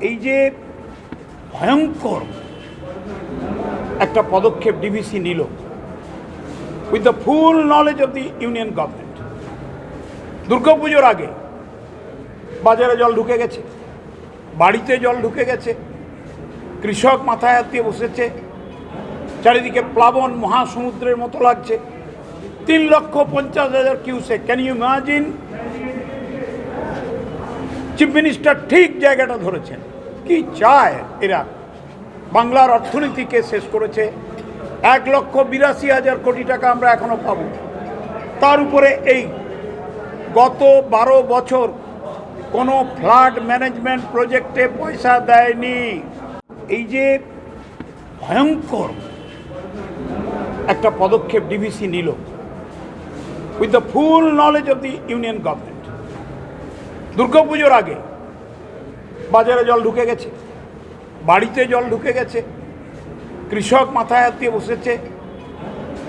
এই যে ভয়ঙ্কর একটা পদক্ষেপ ডিভিসি নিল with the full knowledge of the union government. দুর্গাপুজোর আগে বাজারে জল ঢুকে গেছে, বাড়িতে জল ঢুকে গেছে, কৃষক মাথায় হাত দিয়ে বসেছে, চারিদিকে প্লাবন মহাসমুদ্রের মতো লাগছে। 3,50,000 cusec. Can you imagine? Chief minister ঠিক জায়গাটা ধরেছেন। কি চায় এরা? বাংলার অর্থনীতিকে শেষ করেছে। 1,82,000 কোটি টাকা আমরা এখনো পাবো। তার উপরে এই গত 12 বছর কোনো ফ্লাড ম্যানেজমেন্ট প্রজেক্টে পয়সা দেয়নি। এই যে ভয়ঙ্কর একটা পদক্ষেপ ডিভিসি নিল with the full knowledge of the union government. দুর্গাপুজোর আগে বাজারে জল ঢুকে গেছে, বাড়িতে জল ঢুকে গেছে, কৃষক মাথায় হাত দিয়ে বসেছে,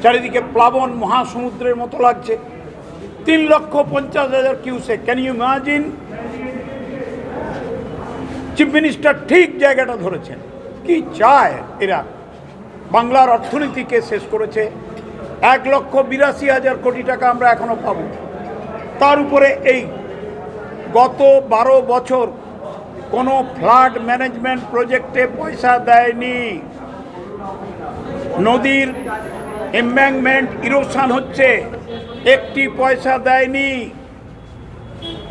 চারিদিকে প্লাবন মহাসমুদ্রের মতো লাগছে। 3,50,000 cusec. Can you imagine? Chief minister ঠিক জায়গাটা ধরেছেন। কি চায় এরা? বাংলার অর্থনীতিকে শেষ করেছে। 1,82,000 কোটি টাকা আমরা এখনো পাবো। তার উপরে এই গত 12 বছর কোনো ফ্লাড ম্যানেজমেন্ট প্রজেক্টে পয়সা দেয়নি। নদীর এম্ব্যাঙ্কমেন্ট ইরোশন হচ্ছে, একটি পয়সা দেয়নি।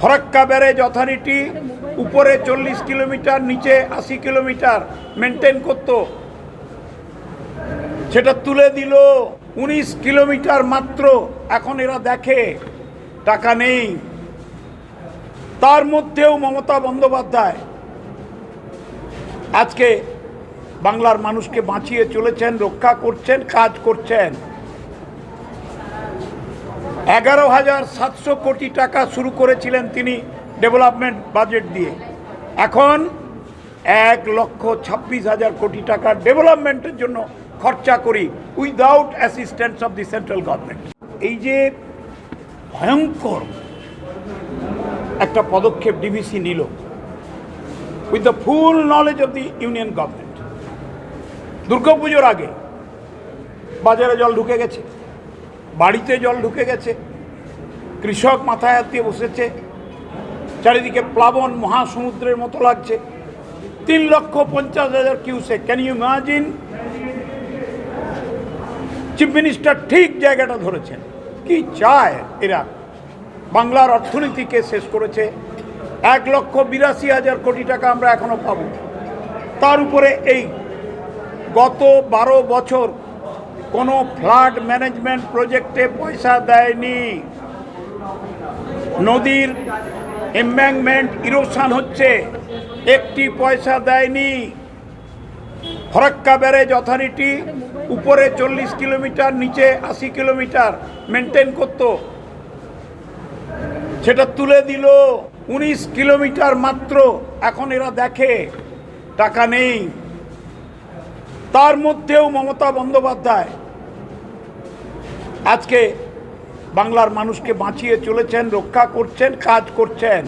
ফরাক্কা ব্যারেজ অথরিটি উপরে 40 কিলোমিটার, নিচে 80 কিলোমিটার মেনটেন করত, সেটা তুলে দিল। 19 কিলোমিটার মাত্র এখন এরা দেখে, টাকা নেই। তার মধ্যেও মমতা বন্দ্যোপাধ্যায় আজকে বাংলার মানুষকে বাঁচিয়ে চলেছেন, রক্ষা করছেন, কাজ করছেন। 11,700 কোটি টাকা শুরু করেছিলেন তিনি ডেভেলপমেন্ট বাজেট দিয়ে, এখন 1,26,000 কোটি টাকা ডেভেলপমেন্টের জন্য খরচা করি without assistance of the central government. এই যে ভয়ঙ্কর একটা পদক্ষেপ ডিভিসি নিল with the full knowledge of the union government. দুর্গাপুজোর আগে বাজারে জল ঢুকে গেছে, বাড়িতে জল ঢুকে গেছে, কৃষক মাথায় হাত দিয়ে বসেছে, চারিদিকে প্লাবন মহাসমুদ্রের মতো লাগছে। 3,50,000 cusec. Can you imagine? Chief minister ঠিক জায়গাটা ধরেছেন। কি চায় এরা? বাংলার অর্থনীতিকে শেষ করেছে। 1,82,000 কোটি টাকা আমরা এখনো পাবো। তার উপরে এই গত 12 বছর কোনো ফ্লাড ম্যানেজমেন্ট প্রজেক্টে পয়সা দেয়নি। নদীর এম্ব্যাঙ্কমেন্ট ইরোশন হচ্ছে, একটি পয়সা দেয়নি। ফরাক্কা ব্যারেজ অথরিটি উপরে 40 কিলোমিটার, নিচে 80 কিলোমিটার মেনটেন করত, সেটা তুলে দিল। 19 কিলোমিটার মাত্র এখন এরা দেখে, টাকা নেই। তার মধ্যেও মমতা বন্দ্যোপাধ্যায় আজকে বাংলার মানুষকে বাঁচিয়ে চলেছেন, রক্ষা করছেন, কাজ করছেন।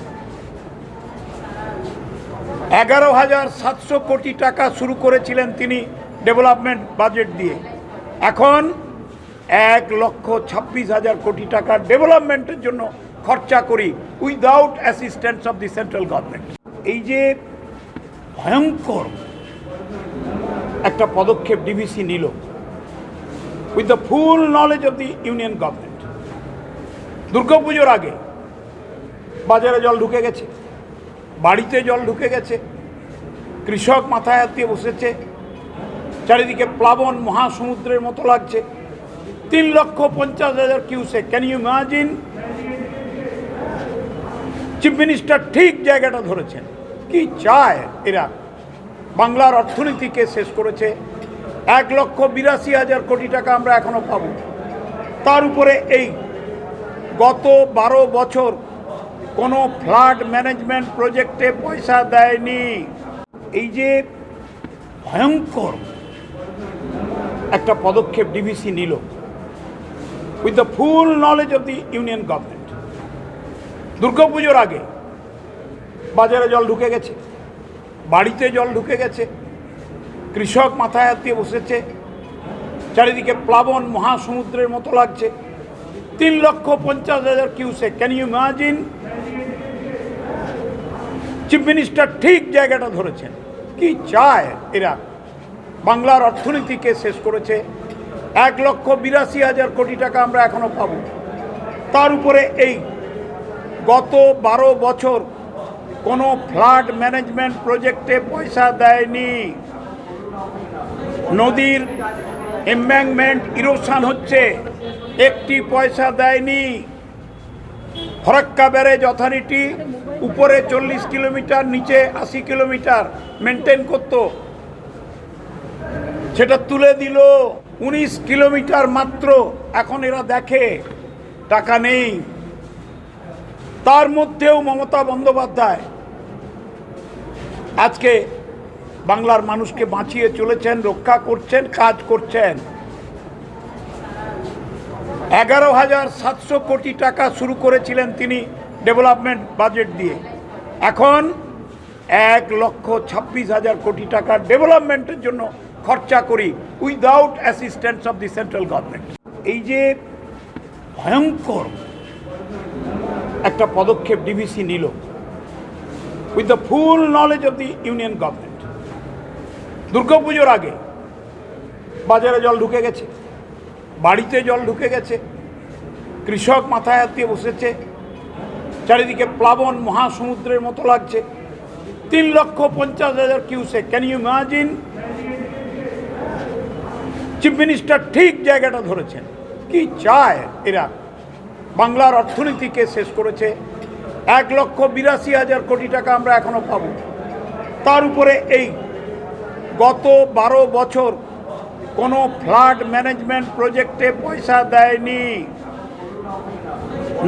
11,700 কোটি টাকা শুরু করেছিলেন তিনি ডেভেলপমেন্ট বাজেট দিয়ে, এখন 1,26,000 কোটি টাকা ডেভেলপমেন্টের জন্য খরচা করি without assistance of the central government. এই যে ভয়ঙ্কর একটা পদক্ষেপ ডিভিসি নিল with the full knowledge of the union government. দুর্গাপুজোর আগে বাজারে জল ঢুকে গেছে, বাড়িতে জল ঢুকে গেছে, কৃষক মাথায় হাত দিয়ে বসেছে, চারিদিকে প্লাবন মহাসমুদ্রের মতো লাগছে। 3,50,000 cusec. Can you imagine? Chief minister ঠিক জায়গাটা ধরেছেন। কি চায় এরা? বাংলার অর্থনীতিকে শেষ করেছে। 1,82,000 কোটি টাকা আমরা এখনো পাবো। তার উপরে এই গত 12 বছর কোনো ফ্লাড ম্যানেজমেন্ট প্রজেক্টে পয়সা দেয়নি। এই যে ভয়ঙ্কর একটা পদক্ষেপ ডিভিসি নিল with the full knowledge of the union government. দুর্গাপুজোর আগে বাজারে জল ঢুকে গেছে, বাড়িতে জল ঢুকে গেছে, কৃষক মাথায় হাত দিয়ে বসেছে, চারিদিকে প্লাবন মহাসমুদ্রের মতো লাগছে। 3,50,000 cusec. Can you imagine? Chief minister ঠিক জায়গাটা ধরেছেন। কি চায় এরা? বাংলার অর্থনীতিকে শেষ করেছে। 1,82,000 কোটি টাকা আমরা এখনো পাবো। তার উপরে এই গত 12 বছর কোনো ফ্লাড ম্যানেজমেন্ট প্রজেক্টে পয়সা দেয়নি। নদীর এম্ব্যাঙ্কমেন্ট ইরোশন হচ্ছে, একটি পয়সা দেয়নি। ফরাক্কা ব্যারেজ অথরিটি উপরে 40 কিলোমিটার, নিচে 80 কিলোমিটার মেনটেন করত, সেটা তুলে দিল। 19 কিলোমিটার মাত্র এখন এরা দেখে, টাকা নেই। তার মধ্যেও মমতা বন্দ্যোপাধ্যায় আজকে বাংলার মানুষকে বাঁচিয়ে চলেছেন, রক্ষা করছেন, কাজ করছেন। 11,700 কোটি টাকা শুরু করেছিলেন তিনি ডেভেলপমেন্ট বাজেট দিয়ে, এখন 1,26,000 কোটি টাকা ডেভেলপমেন্টের জন্য খরচা করি without assistance of the central government. এই যে ভয়ঙ্কর একটা পদক্ষেপ ডিভিসি নিল with the full knowledge of the union government. দুর্গাপুজোর আগে বাজারে জল ঢুকে গেছে, বাড়িতে জল ঢুকে গেছে, কৃষক মাথায় হাত দিয়ে বসেছে, চারিদিকে প্লাবন মহাসমুদ্রের মতো লাগছে। 3,50,000 cusec. Can you imagine? Chief minister ঠিক জায়গাটা ধরেছেন। কি চায় এরা? বাংলার অর্থনীতিকে শেষ করেছে। 1,82,000 কোটি টাকা আমরা এখনো পাবো। তার উপরে এই গত 12 বছর কোনো ফ্লাড ম্যানেজমেন্ট প্রজেক্টে পয়সা দেয়নি।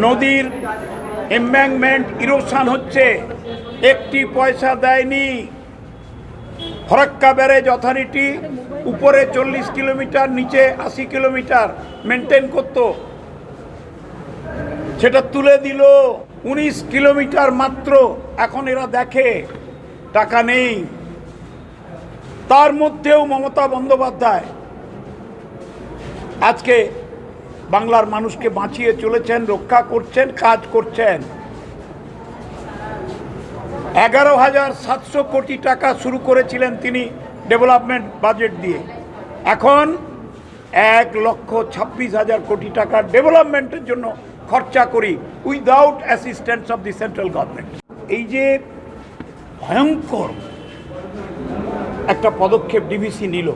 নদীর এম্ব্যাঙ্কমেন্ট ইরোশন হচ্ছে, একটি পয়সা দেয়নি। ফরাক্কা ব্যারেজ অথরিটি উপরে 40 কিলোমিটার, নিচে 80 কিলোমিটার মেনটেন করত, সেটা তুলে দিল। 19 কিলোমিটার মাত্র এখন এরা দেখে, টাকা নেই। তার মধ্যেও মমতা বন্দ্যোপাধ্যায় আজকে বাংলার মানুষকে বাঁচিয়ে চলেছেন, রক্ষা করছেন, কাজ করছেন। 11,700 কোটি টাকা শুরু করেছিলেন তিনি ডেভেলপমেন্ট বাজেট দিয়ে, এখন 1,26,000 কোটি টাকা ডেভেলপমেন্টের জন্য খরচা করি without assistance of the central government. এই যে ভয়ঙ্কর একটা পদক্ষেপ ডিভিসি নিল